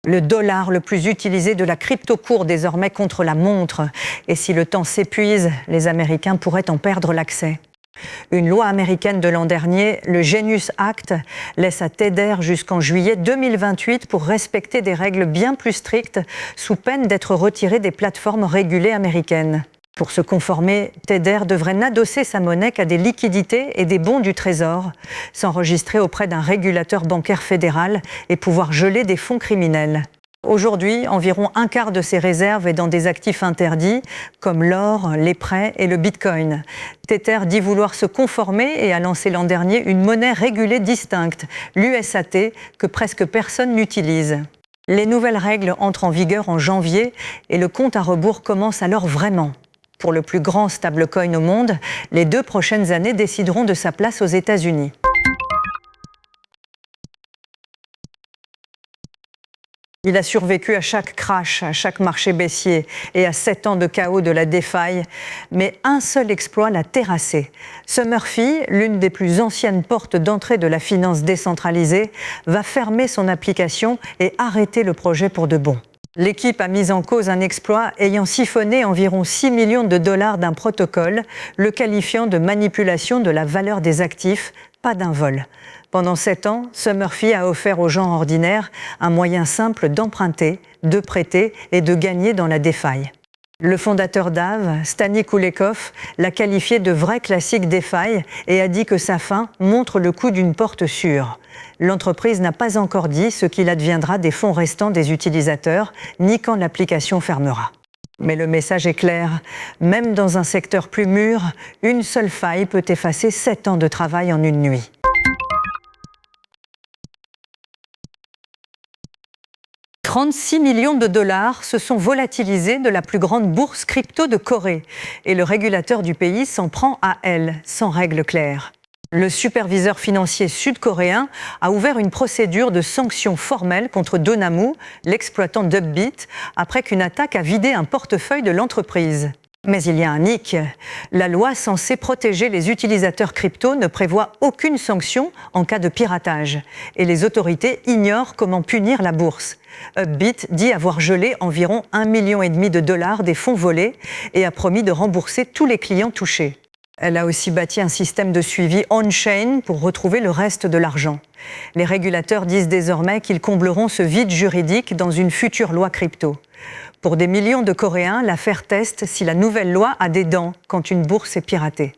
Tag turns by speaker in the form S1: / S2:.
S1: Le dollar le plus utilisé de la crypto court désormais contre la montre. Et si le temps s'épuise, les Américains pourraient en perdre l'accès. Une loi américaine de l'an dernier, le Genius Act, laisse à Tether jusqu'en juillet 2028 pour respecter des règles bien plus strictes, sous peine d'être retiré des plateformes régulées américaines. Pour se conformer, Tether devrait n'adosser sa monnaie qu'à des liquidités et des bons du Trésor, s'enregistrer auprès d'un régulateur bancaire fédéral et pouvoir geler des fonds criminels. Aujourd'hui, environ un quart de ses réserves est dans des actifs interdits, comme l'or, les prêts et le bitcoin. Tether dit vouloir se conformer et a lancé l'an dernier une monnaie régulée distincte, l'USAT, que presque personne n'utilise. Les nouvelles règles entrent en vigueur en janvier et le compte à rebours commence alors vraiment. Pour le plus grand stablecoin au monde, les 2 prochaines années décideront de sa place aux États-Unis. Il a survécu à chaque crash, à chaque marché baissier et à 7 ans de chaos de la DeFi. Mais un seul exploit l'a terrassé. Summerfy, l'une des plus anciennes portes d'entrée de la finance décentralisée, va fermer son application et arrêter le projet pour de bon. L'équipe a mis en cause un exploit ayant siphonné environ 6 millions de dollars d'un protocole, le qualifiant de manipulation de la valeur des actifs, pas d'un vol. Pendant 7 ans, Summerfy a offert aux gens ordinaires un moyen simple d'emprunter, de prêter et de gagner dans la DeFi. Le fondateur d'Aave, Stani Kulekov, l'a qualifié de vrai classique DeFi et a dit que sa fin montre le coup d'une porte sûre. L'entreprise n'a pas encore dit ce qu'il adviendra des fonds restants des utilisateurs, ni quand l'application fermera. Mais le message est clair, même dans un secteur plus mûr, une seule faille peut effacer 7 ans de travail en une nuit. « 36 millions de dollars se sont volatilisés de la plus grande bourse crypto de Corée. Et le régulateur du pays s'en prend à elle, sans règles claires. Le superviseur financier sud-coréen a ouvert une procédure de sanctions formelles contre Donamu, l'exploitant d'Upbit, après qu'une attaque a vidé un portefeuille de l'entreprise. Mais il y a un hic. La loi censée protéger les utilisateurs crypto ne prévoit aucune sanction en cas de piratage. Et les autorités ignorent comment punir la bourse. Upbit dit avoir gelé environ 1,5 million de dollars des fonds volés et a promis de rembourser tous les clients touchés. Elle a aussi bâti un système de suivi on-chain pour retrouver le reste de l'argent. Les régulateurs disent désormais qu'ils combleront ce vide juridique dans une future loi crypto. Pour des millions de Coréens, l'affaire teste si la nouvelle loi a des dents quand une bourse est piratée.